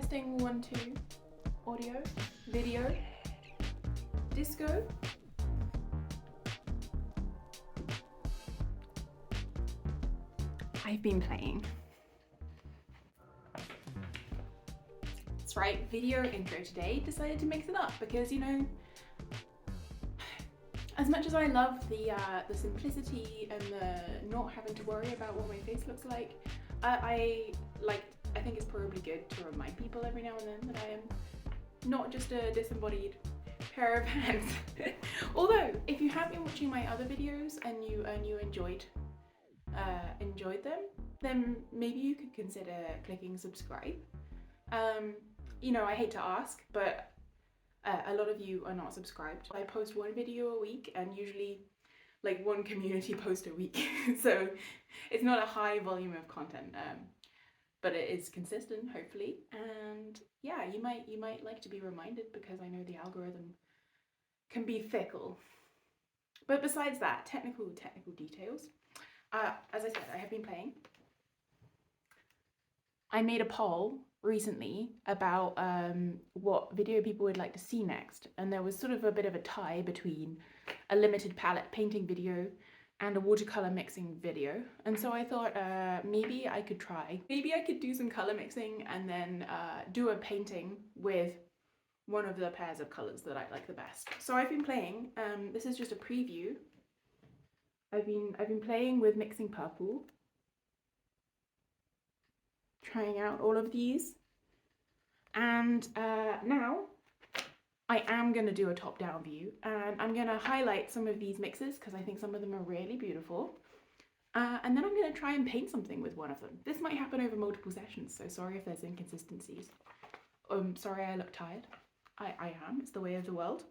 Testing 1, 2. Audio, video, disco. I've been playing. That's right, video intro today. Decided to mix it up because, you know, as much as I love the simplicity and the not having to worry about what my face looks like, I think it's probably good to remind people every now and then that I am not just a disembodied pair of hands. Although, if you have been watching my other videos and you enjoyed them, then maybe you could consider clicking subscribe. You know, I hate to ask, but a lot of you are not subscribed. I post one video a week and usually like one community post a week. So it's not a high volume of content, but it is consistent, hopefully. And yeah, you might like to be reminded because I know the algorithm can be fickle. But besides that, technical details. As I said, I have been playing. I made a poll recently about what video people would like to see next, and there was sort of a bit of a tie between a limited palette painting video and a watercolor mixing video. And so I thought maybe I could do some color mixing and then do a painting with one of the pairs of colors that I like the best. So I've been playing, this is just a preview. I've been playing with mixing purple, trying out all of these, and now I am going to do a top-down view, and I'm going to highlight some of these mixes because I think some of them are really beautiful, and then I'm going to try and paint something with one of them. This might happen over multiple sessions, so sorry if there's inconsistencies. Sorry I look tired. I am, it's the way of the world.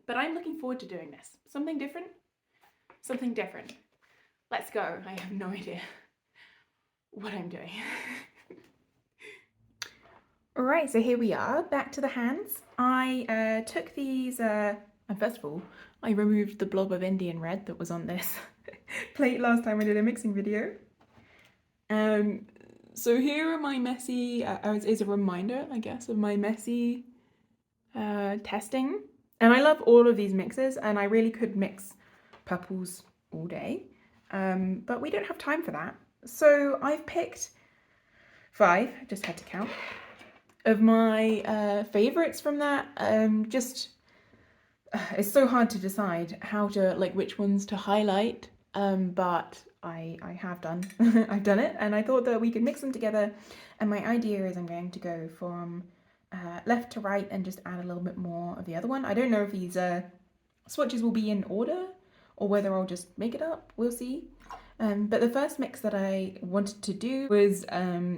But I'm looking forward to doing this. Something different. Something different. Let's go. I have no idea what I'm doing. Alright, so here we are, back to the hands. I took these, and first of all, I removed the blob of Indian red that was on this plate last time I did a mixing video. So here are my messy, is a reminder, I guess, of my messy testing. And I love all of these mixes, and I really could mix purples all day, but we don't have time for that. So I've picked 5, I just had to count, of my favorites from that. It's so hard to decide how to, like, which ones to highlight, but I have done, I've done it, and I thought that we could mix them together. And my idea is I'm going to go from left to right and just add a little bit more of the other one. I don't know if these swatches will be in order or whether I'll just make it up, we'll see. But the first mix that I wanted to do was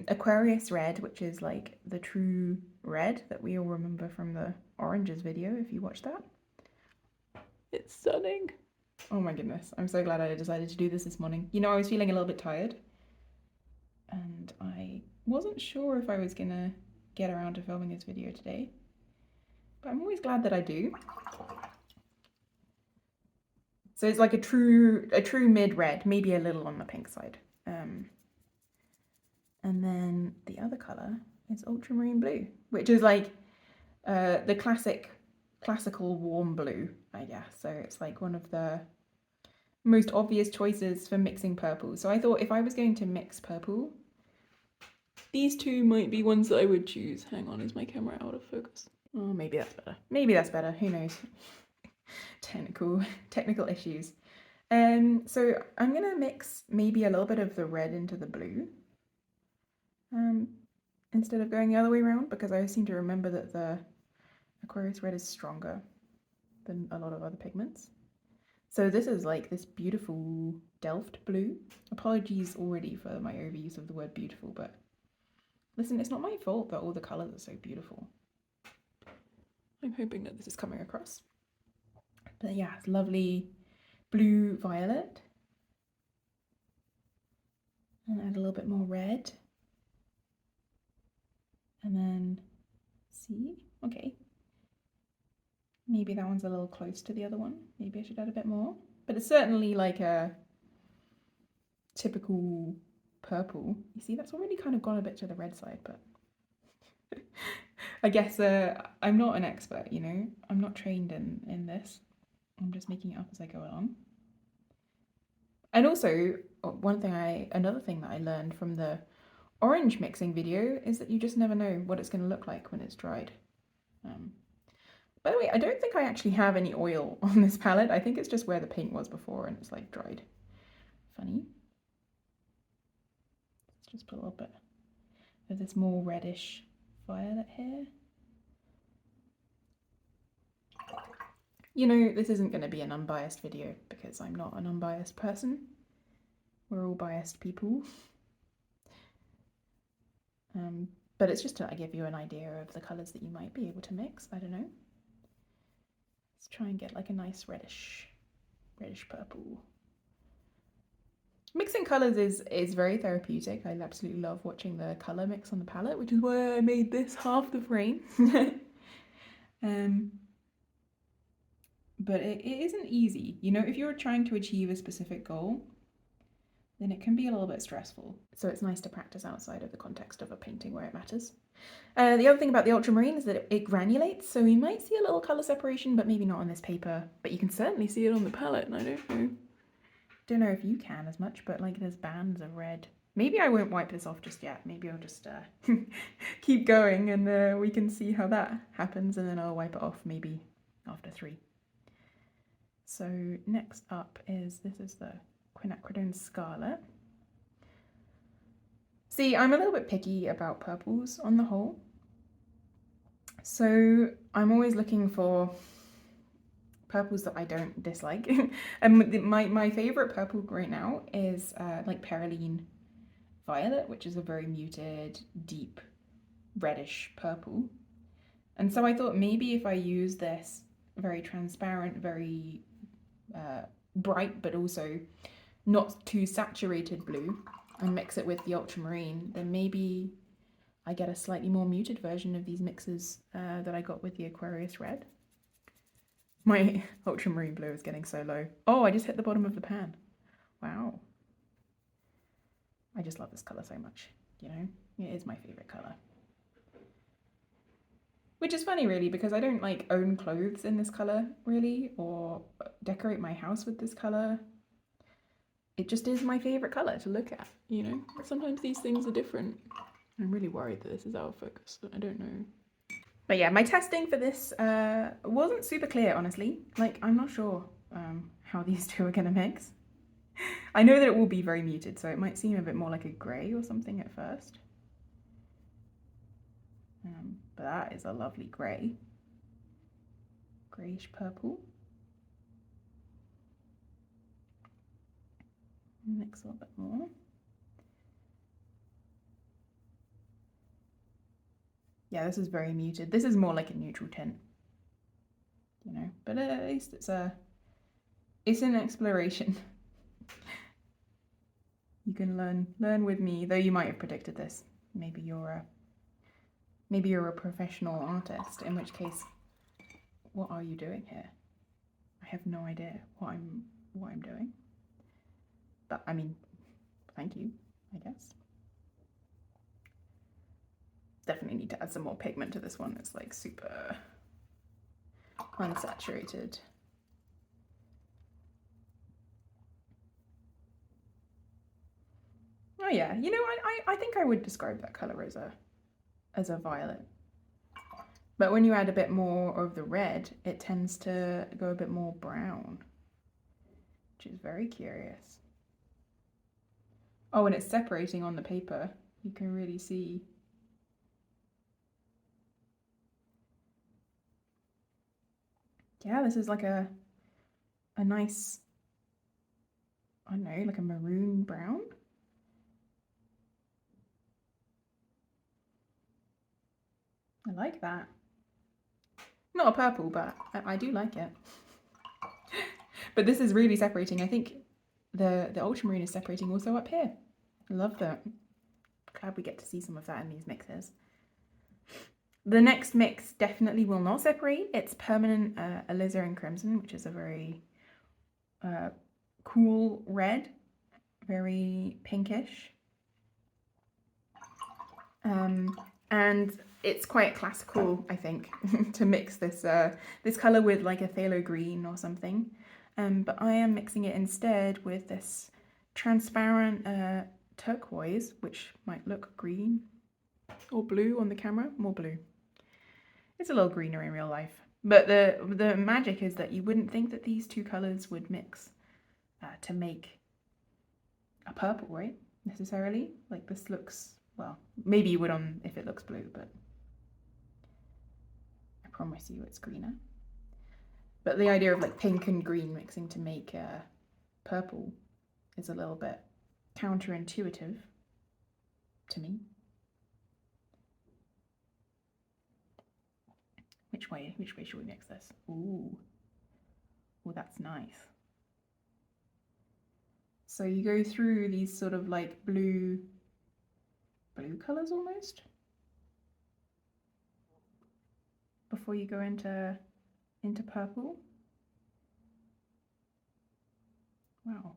Aquarius Red, which is like the true red that we all remember from the oranges video, if you watched that. It's stunning. Oh my goodness, I'm so glad I decided to do this morning. You know, I was feeling a little bit tired and I wasn't sure if I was gonna get around to filming this video today, but I'm always glad that I do. So it's like a true mid red, maybe a little on the pink side. And then the other colour is ultramarine blue, which is like the classical warm blue, I guess. So it's like one of the most obvious choices for mixing purple. So I thought if I was going to mix purple, these two might be ones that I would choose. Hang on, is my camera out of focus? Oh, maybe that's better. Maybe that's better, who knows? Technical issues. So I'm gonna mix maybe a little bit of the red into the blue instead of going the other way around, because I seem to remember that the Aquarius Red is stronger than a lot of other pigments. So this is like this beautiful Delft blue. Apologies already for my overuse of the word beautiful, but listen, it's not my fault that all the colours are so beautiful. I'm hoping that this is coming across. But yeah, it's lovely blue violet. And add a little bit more red. And then, see? Okay. Maybe that one's a little close to the other one. Maybe I should add a bit more. But it's certainly like a typical purple. You see, that's already kind of gone a bit to the red side, but I guess I'm not an expert, you know? I'm not trained in this. I'm just making it up as I go along. And also, another thing that I learned from the orange mixing video is that you just never know what it's going to look like when it's dried. By the way, I don't think I actually have any oil on this palette. I think it's just where the paint was before and it's like dried. Funny. Let's just put a little bit of this more reddish violet here. You know, this isn't going to be an unbiased video because I'm not an unbiased person. We're all biased people. But it's just to give you an idea of the colours that you might be able to mix. I don't know. Let's try and get like a nice reddish purple. Mixing colours is very therapeutic. I absolutely love watching the colour mix on the palette, which is why I made this half the frame. But it isn't easy. You know, if you're trying to achieve a specific goal, then it can be a little bit stressful. So it's nice to practice outside of the context of a painting where it matters. The other thing about the ultramarine is that it granulates, so you might see a little colour separation, but maybe not on this paper. But you can certainly see it on the palette, and I don't know if you can as much, but like there's bands of red. Maybe I won't wipe this off just yet. Maybe I'll just keep going and we can see how that happens, and then I'll wipe it off maybe after 3. So next up this is the quinacridone Scarlet. See, I'm a little bit picky about purples on the whole. So I'm always looking for purples that I don't dislike. And my favourite purple right now is like Perylene Violet, which is a very muted, deep, reddish purple. And so I thought maybe if I use this very transparent, very bright, but also not too saturated blue, and mix it with the ultramarine, then maybe I get a slightly more muted version of these mixes that I got with the Aquarius Red. My ultramarine blue is getting so low. Oh, I just hit the bottom of the pan. Wow. I just love this colour so much, you know? It is my favourite colour. Which is funny, really, because I don't like own clothes in this colour, really, or decorate my house with this colour. It just is my favourite colour to look at, you know? Sometimes these things are different. I'm really worried that this is out of focus. I don't know. But yeah, my testing for this wasn't super clear, honestly. Like, I'm not sure how these two are gonna mix. I know that it will be very muted, so it might seem a bit more like a grey or something at first. But that is a lovely grey. Greyish purple. Mix a little bit more. Yeah, this is very muted. This is more like a neutral tint, you know, but at least it's an exploration. You can learn with me, though you might have predicted this. Maybe you're a professional artist, in which case, what are you doing here? I have no idea what I'm doing. But I mean, thank you, I guess. Definitely need to add some more pigment to this one. It's like super unsaturated. Oh yeah, you know, I think I would describe that colour as a violet. But when you add a bit more of the red, it tends to go a bit more brown, which is very curious. Oh, and it's separating on the paper. You can really see. Yeah, this is like a nice, I don't know, like a maroon brown. I like that. Not a purple, but I do like it. But this is really separating. I think the ultramarine is separating also up here. I love that. Glad we get to see some of that in these mixes. The next mix definitely will not separate. It's permanent alizarin crimson, which is a very cool red, very pinkish. And it's quite classical, I think, to mix this this colour with like a phthalo green or something. But I am mixing it instead with this transparent turquoise, which might look green or blue on the camera, more blue. It's a little greener in real life. But the magic is that you wouldn't think that these two colours would mix to make a purple, right? Necessarily. Like this looks, well, maybe you would on if it looks blue, but I promise you it's greener. But the idea of like pink and green mixing to make purple is a little bit counterintuitive to me. Which way should we mix this? Ooh, that's nice. So you go through these sort of like blue colors almost before you go into purple. Wow.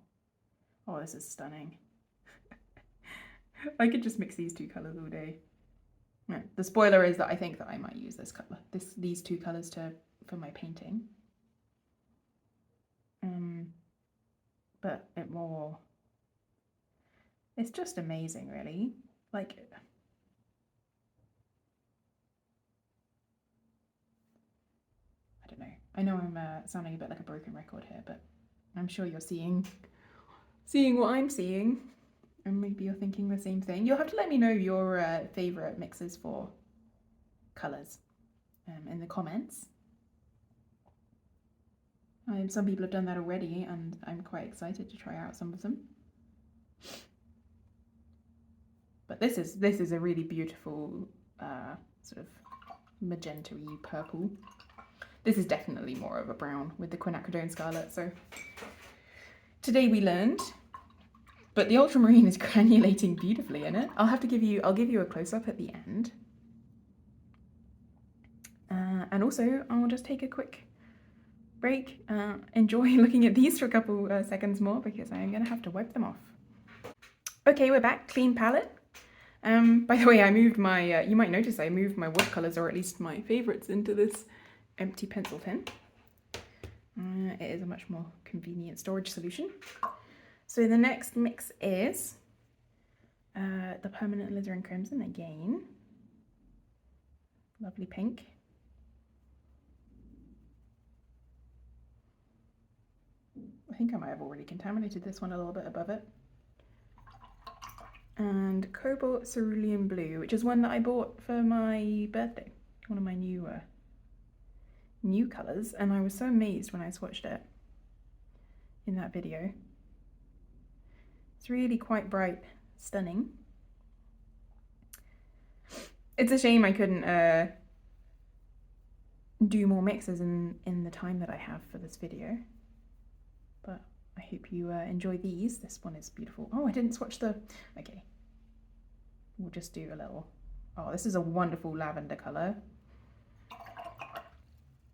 Oh, this is stunning. I could just mix these two colors all day. No, the spoiler is that I think that I might use this color, these two colors for my painting. But it's just amazing, really. Like, I don't know. I know I'm sounding a bit like a broken record here, but I'm sure you're seeing what I'm seeing, and maybe you're thinking the same thing. You'll have to let me know your favorite mixes for colors in the comments. Some people have done that already, and I'm quite excited to try out some of them. But this is a really beautiful sort of magenta-y purple. This is definitely more of a brown with the quinacridone scarlet. So today we learned, but the ultramarine is granulating beautifully in it. I'll give you a close-up at the end. And also I'll just take a quick break, enjoy looking at these for a couple seconds more because I'm gonna have to wipe them off. Okay, we're back, clean palette. By the way, I moved my, you might notice I moved my watercolors, or at least my favorites, into this empty pencil tin. It is a much more convenient storage solution. So the next mix is the permanent alizarin crimson again. Lovely pink. I think I might have already contaminated this one a little bit above it. And cobalt cerulean blue, which is one that I bought for my birthday. One of my new colours, and I was so amazed when I swatched it in that video. It's really quite bright, stunning. It's a shame I couldn't do more mixes in the time that I have for this video, but I hope you enjoy these. This one is beautiful. Oh, I didn't swatch the, okay. We'll just do a little, oh, this is a wonderful lavender colour.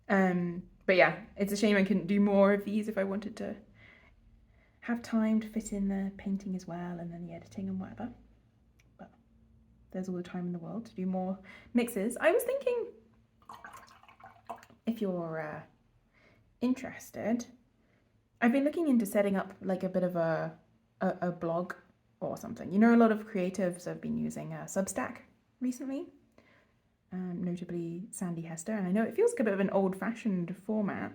But yeah, it's a shame I couldn't do more of these if I wanted to have time to fit in the painting as well and then the editing and whatever. But there's all the time in the world to do more mixes. I was thinking, if you're interested, I've been looking into setting up like a bit of a blog or something. You know, a lot of creatives have been using Substack recently. Notably Sandy Hester, and I know it feels like a bit of an old-fashioned format.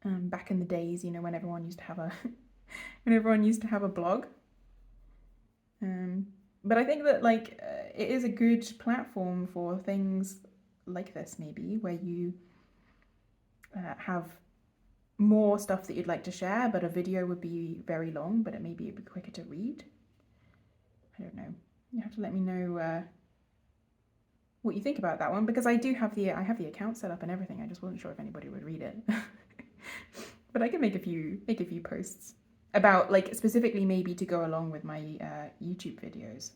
Back in the days, you know, when everyone used to have a blog. But I think that like it is a good platform for things like this, maybe, where you have more stuff that you'd like to share, but a video would be very long, but it'd be quicker to read. I don't know. You have to let me know what you think about that one, because I have the account set up and everything. I just wasn't sure if anybody would read it. But I could make a few posts about, like, specifically maybe to go along with my YouTube videos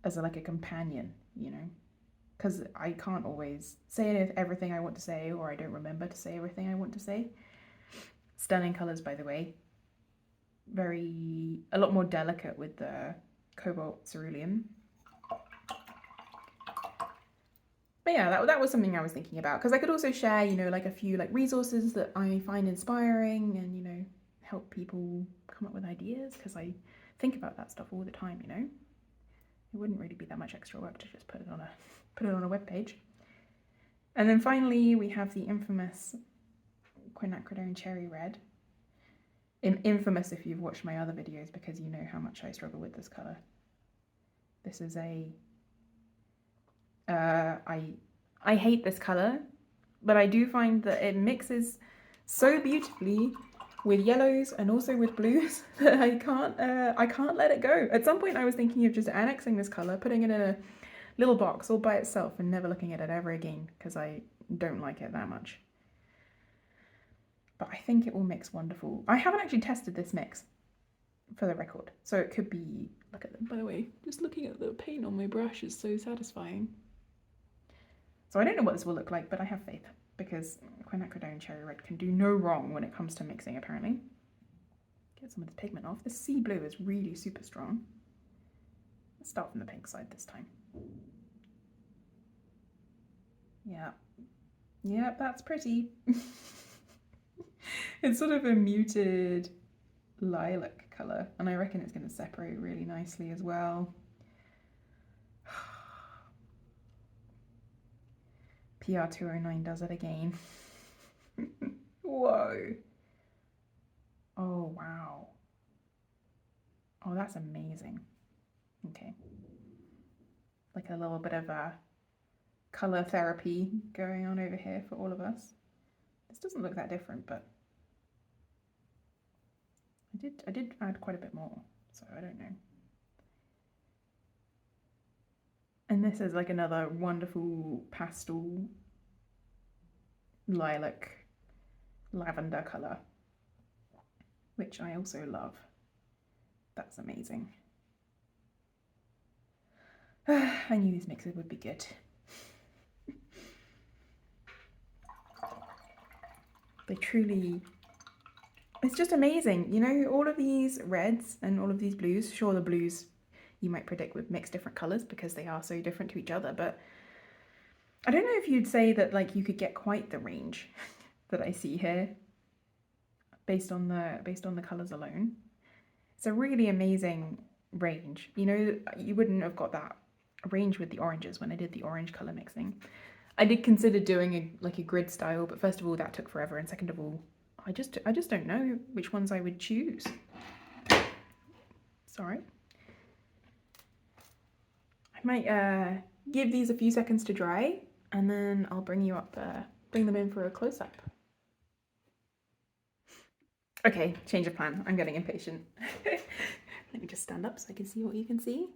as like a companion, you know, because I can't always say everything I want to say, or I don't remember to say everything I want to say. Stunning colours, by the way. A lot more delicate with the cobalt cerulean. But yeah, that was something I was thinking about, because I could also share, you know, like a few like resources that I find inspiring, and, you know, help people come up with ideas, because I think about that stuff all the time, you know. It wouldn't really be that much extra work to just put it on a web page. And then finally we have the infamous quinacridone cherry red. Infamous if you've watched my other videos, because you know how much I struggle with this colour. This is a I hate this colour, but I do find that it mixes so beautifully with yellows and also with blues that I can't let it go. At some point I was thinking of just annexing this colour, putting it in a little box all by itself and never looking at it ever again, because I don't like it that much. But I think it will mix wonderful. I haven't actually tested this mix, for the record, so it could be, look at them, by the way, just looking at the paint on my brush is so satisfying. So I don't know what this will look like, but I have faith, because quinacridone cherry red can do no wrong when it comes to mixing, apparently. Get some of the pigment off. The sea blue is really super strong. Let's start from the pink side this time. Yeah. Yeah, that's pretty. It's sort of a muted lilac colour, and I reckon it's going to separate really nicely as well. PR209 does it again. Whoa. Oh, wow. Oh, that's amazing. Okay. Like a little bit of a colour therapy going on over here for all of us. This doesn't look that different, but I did add quite a bit more, so I don't know. And this is like another wonderful pastel lilac lavender colour, which I also love. That's amazing. I knew these mixes would be good. They truly, it's just amazing. You know, all of these reds and all of these blues, sure, the blues you might predict would mix different colours because they are so different to each other, but I don't know if you'd say that like you could get quite the range that I see here based on the colours alone. It's a really amazing range. You know, you wouldn't have got that range with the oranges when I did the orange colour mixing. I did consider doing a grid style, but first of all that took forever, and second of all I just don't know which ones I would choose. Sorry. I might give these a few seconds to dry, and then I'll bring them in for a close-up. Okay, change of plan. I'm getting impatient. Let me just stand up so I can see what you can see.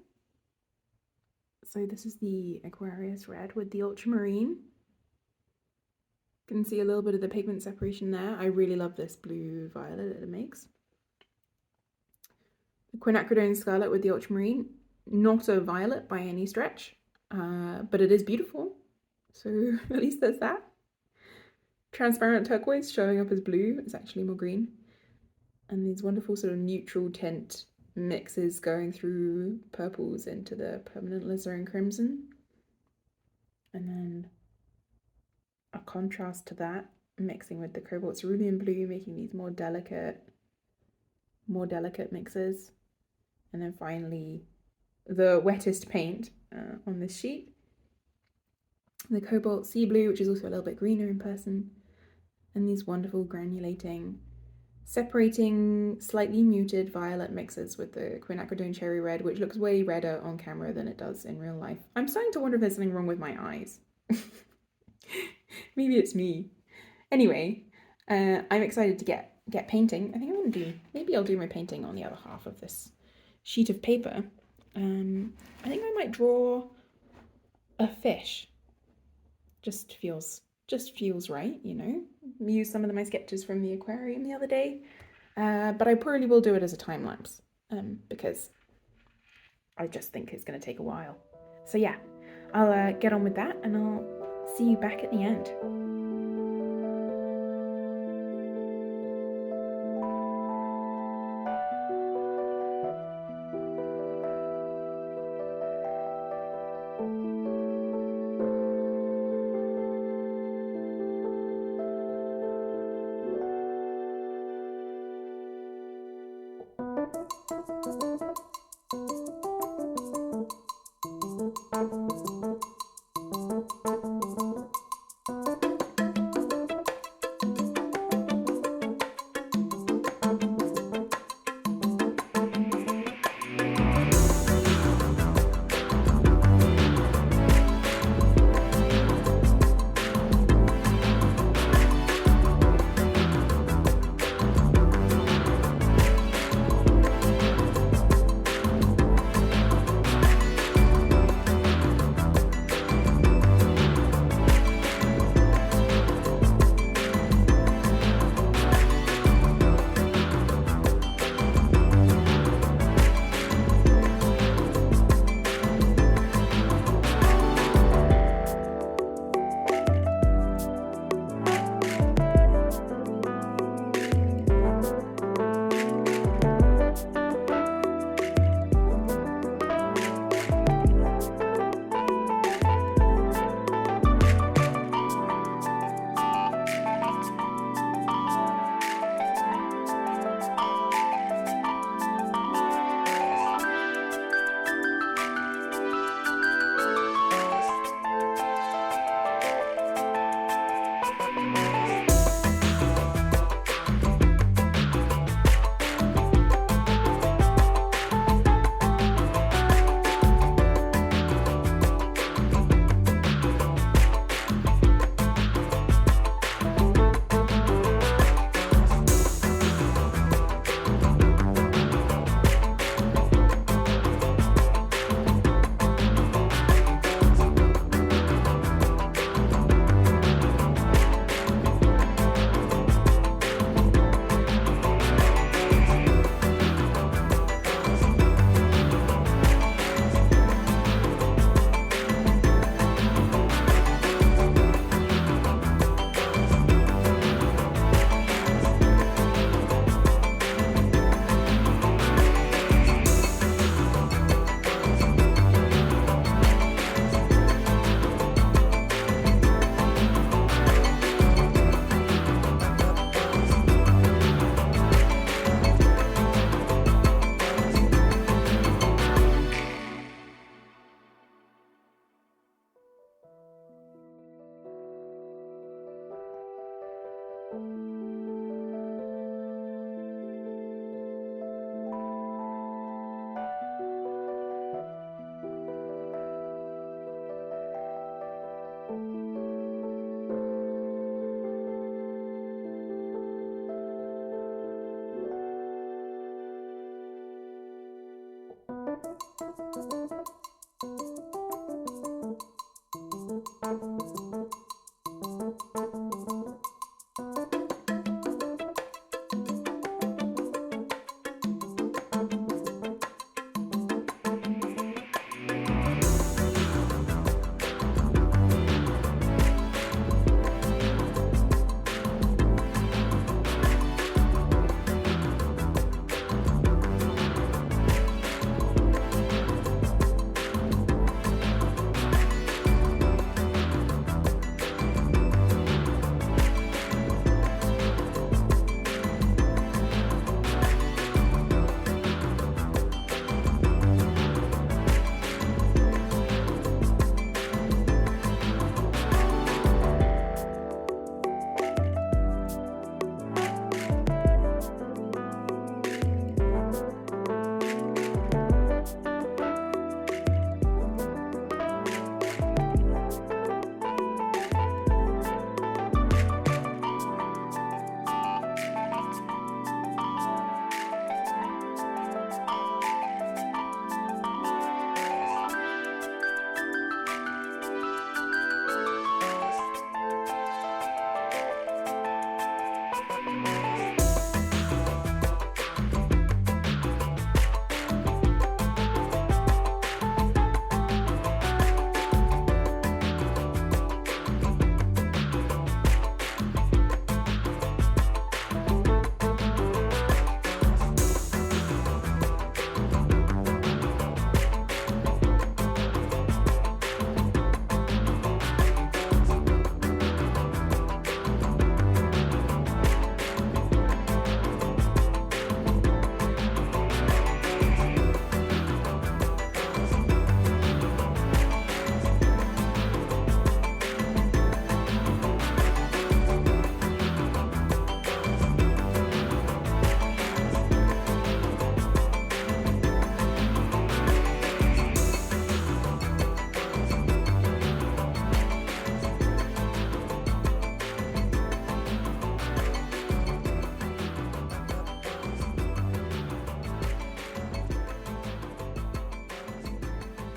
So this is the Aquarius red with the ultramarine. You can see a little bit of the pigment separation there. I really love this blue violet that it makes. The quinacridone scarlet with the ultramarine. Not a violet by any stretch, but it is beautiful. So at least there's that. Transparent turquoise showing up as blue. It's actually more green. And these wonderful sort of neutral tint mixes going through purples into the permanent alizarin crimson. And then a contrast to that, mixing with the cobalt cerulean blue, making these more delicate mixes. And then finally the wettest paint on this sheet, the cobalt sea blue, which is also a little bit greener in person, and these wonderful granulating, separating, slightly muted violet mixes with the quinacridone cherry red, which looks way redder on camera than it does in real life. I'm starting to wonder if there's something wrong with my eyes. Maybe it's me. Anyway, I'm excited to get painting. I think I'm gonna maybe I'll do my painting on the other half of this sheet of paper. I think I might draw a fish. Just feels right, you know. Use some of my sketches from the aquarium the other day, but I probably will do it as a time lapse because I just think it's going to take a while. So yeah, I'll get on with that, and I'll see you back at the end.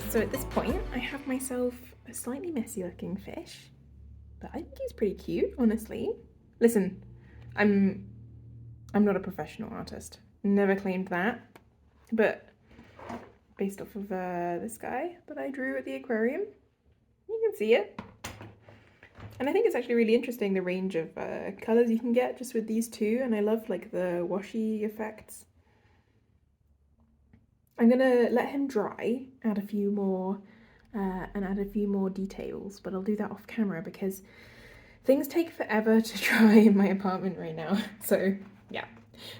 So at this point, I have myself a slightly messy looking fish, but I think he's pretty cute, honestly. Listen, I'm not a professional artist. Never claimed that, but based off of this guy that I drew at the aquarium, you can see it. And I think it's actually really interesting, the range of colours you can get just with these two, and I love like the washy effects. I'm gonna let him dry, add a few more details, but I'll do that off camera because things take forever to dry in my apartment right now. So yeah,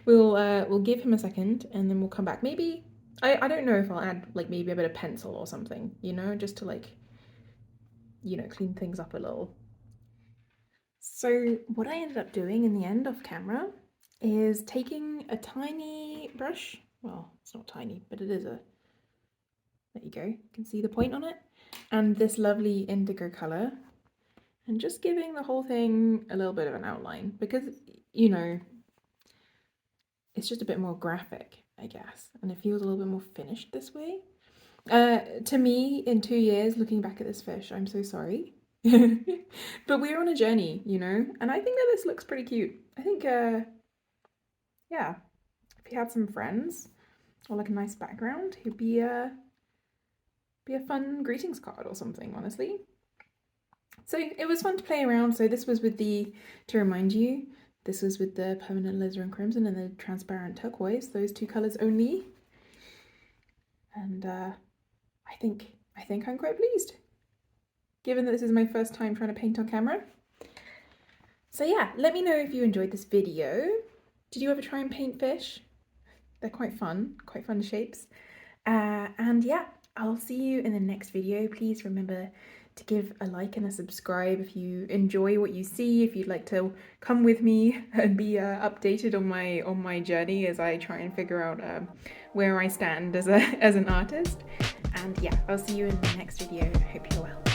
we'll give him a second and then we'll come back. Maybe I don't know if I'll add like maybe a bit of pencil or something, you know, just to like, you know, clean things up a little. So what I ended up doing in the end off camera is taking a tiny brush. Well, it's not tiny, but it is a, there you go, you can see the point on it, and this lovely indigo colour, and just giving the whole thing a little bit of an outline because, you know, it's just a bit more graphic, I guess, and it feels a little bit more finished this way. To me, in 2 years, looking back at this fish, I'm so sorry. But we're on a journey, you know, and I think that this looks pretty cute. I think, yeah, if he had some friends or like a nice background, he'd be a fun greetings card or something, honestly. So it was fun to play around. So this was with the, to remind you, this was with the permanent alizarin crimson and the transparent turquoise, those two colours only. And I think I'm quite pleased, given that this is my first time trying to paint on camera. So yeah, let me know if you enjoyed this video. Did you ever try and paint fish? They're quite fun shapes. And yeah, I'll see you in the next video. Please remember to give a like and a subscribe if you enjoy what you see, if you'd like to come with me and be updated on my journey as I try and figure out where I stand as an artist. And yeah, I'll see you in the next video. I hope you're well.